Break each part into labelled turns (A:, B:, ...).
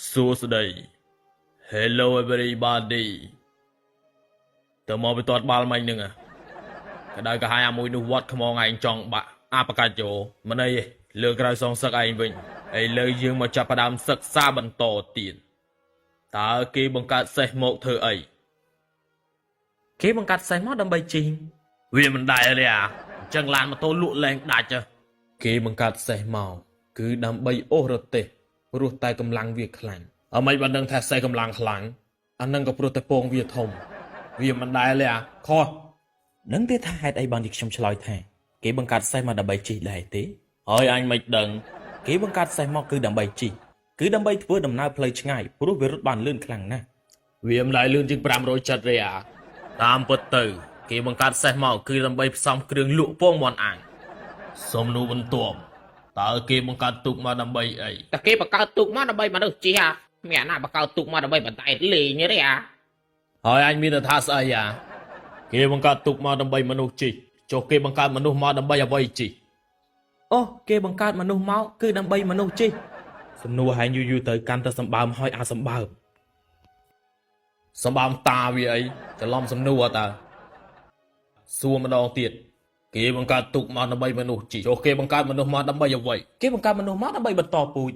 A: សួស្តី Hello everybody តើមកពីតតបាល់មិញហ្នឹងក្តៅកាហាយអាមួយនោះវត្តខ្មងឯងចង់បាក់អាបកាច់យោមិនអីទេលើក្រៅសងសឹកឯងវិញឥឡូវយើងមកចាប់ផ្ដើមសិក្សាបន្តទៀតតើគេបង្កើតសេះមកធ្វើអីគេបង្កើតសេះមកដើម្បីជីងវាមិនដែរទេអញ្ចឹងឡានម៉ូតូលក់លែងដាច់គេបង្កើតសេះមកគឺដើម្បីអូសរទេះព្រោះតែកម្លាំងវាខ្លាំងអ្មេចបានដឹងថាសេះកម្លាំងខ្លាំងអានឹងក៏ព្រោះតែពងវាធំវាមិនដែរទេខុសនឹងទេថាហេតុអីបានជាខ្ញុំឆ្លើយថាគេបង្កើតសេះមកដើម្បីជីកដែរទេហើយអញមិនដឹងគេបង្កើតសេះមកគឺដើម្បីជីកគឺដើម្បីធ្វើដំណើរផ្លូវឆ្ងាយព្រោះវារត់បានលឿនខ្លាំងណាស់វាមិនដែរលឿនជាង500ចិត្តទេតាមពិតទៅគេបង្កើតសេះមកគឺដើម្បីផ្សំគ្រឿងលក់ពងមាន់អាំងសំណួរបន្ទាប់តើគេបង្កើតទូកមកដើម្បីអី
B: តែគេបង្កើតទូកមកដើម្បីមនុស្សជិះមានណាបង្កើតទូកមកដើម្បីបន្តែលេងទេ
A: ហើយអញមានថាស្អីគេបង្កើតទូកមកដើម្បីមនុស្សជិះចុះគេបង្កើតមនុស្សមកដើម្បីអ្វីជិះអូគេបង្កើតមនុស្សមកគឺដើម្បីមនុស្សជិះសំណួរហែងយូរទៅកាន់តែសម្បើមហើយសម្បើមតាវាអីច្រឡំសំណួរតើសួរម្ដងទៀតគេបង្កើតទូកមកដើម្បីមនុស្សជីចុះគេបង្កើតមនុស្សមកដើម្បីអ្វីគេបង្កើតមនុស្សមកដើម្បីបន្តពូជ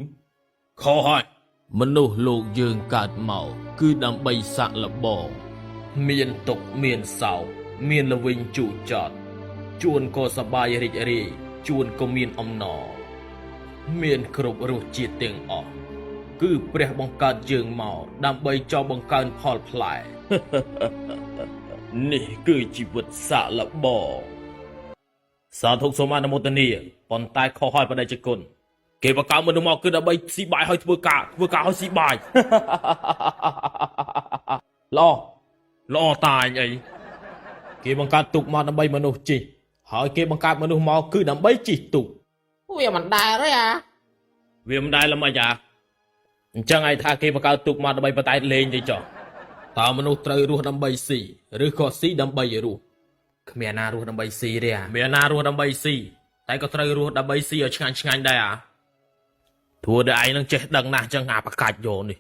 A: ខុសហើយមនុស្សលោកយើងកើតមកគឺដើម្បីសាក់លបងមានទុកមានសោកមានល្វីងជូរចត់ជួនក៏សប្បាយរីករាយជួនក៏មានអំណរមានគ្រប់រសជាតិទាំងអស់គឺព្រះបង្កើតយើងមកដើម្បីចង់បង្កើនផលផ្លែ នេះគឺជីវិតសាក់លបងសាធុសូមអនុមោទនាប៉ុន្តែខុសហើយបដិជគុណគេបង្កើតមនុស្សមកគឺដើម្បីស៊ីបាយហើយធ្វើការឲ្យស៊ីបាយ ល្អតាអញអីគេបង្កើតទូកមកដើម្បីមនុស្សជិះហើយគេបង្កើតមនុស្សមកគឺដើម្បីជិះទូក
B: វាមិនដែរទេ
A: វាមិនដែរល្មិចអញ្ចឹងឯងថាគេបង្កើតទូកមកដើម្បីបតែលេងទេចុះតើមនុស្សត្រូវរស់ដើម្បីស៊ីឬក៏ស៊ីដើម្បីរស់គ្មានណារស់ដើម្បីស៊ីទេមានណារស់ដើម្បីស៊ីតែក៏ត្រូវរស់ដើម្បីស៊ីឲ្យឆ្ងាញ់ដែរធួតែឯងនឹងចេះដឹងណាស់អញ្ចឹងអាបកាច់យោនេះ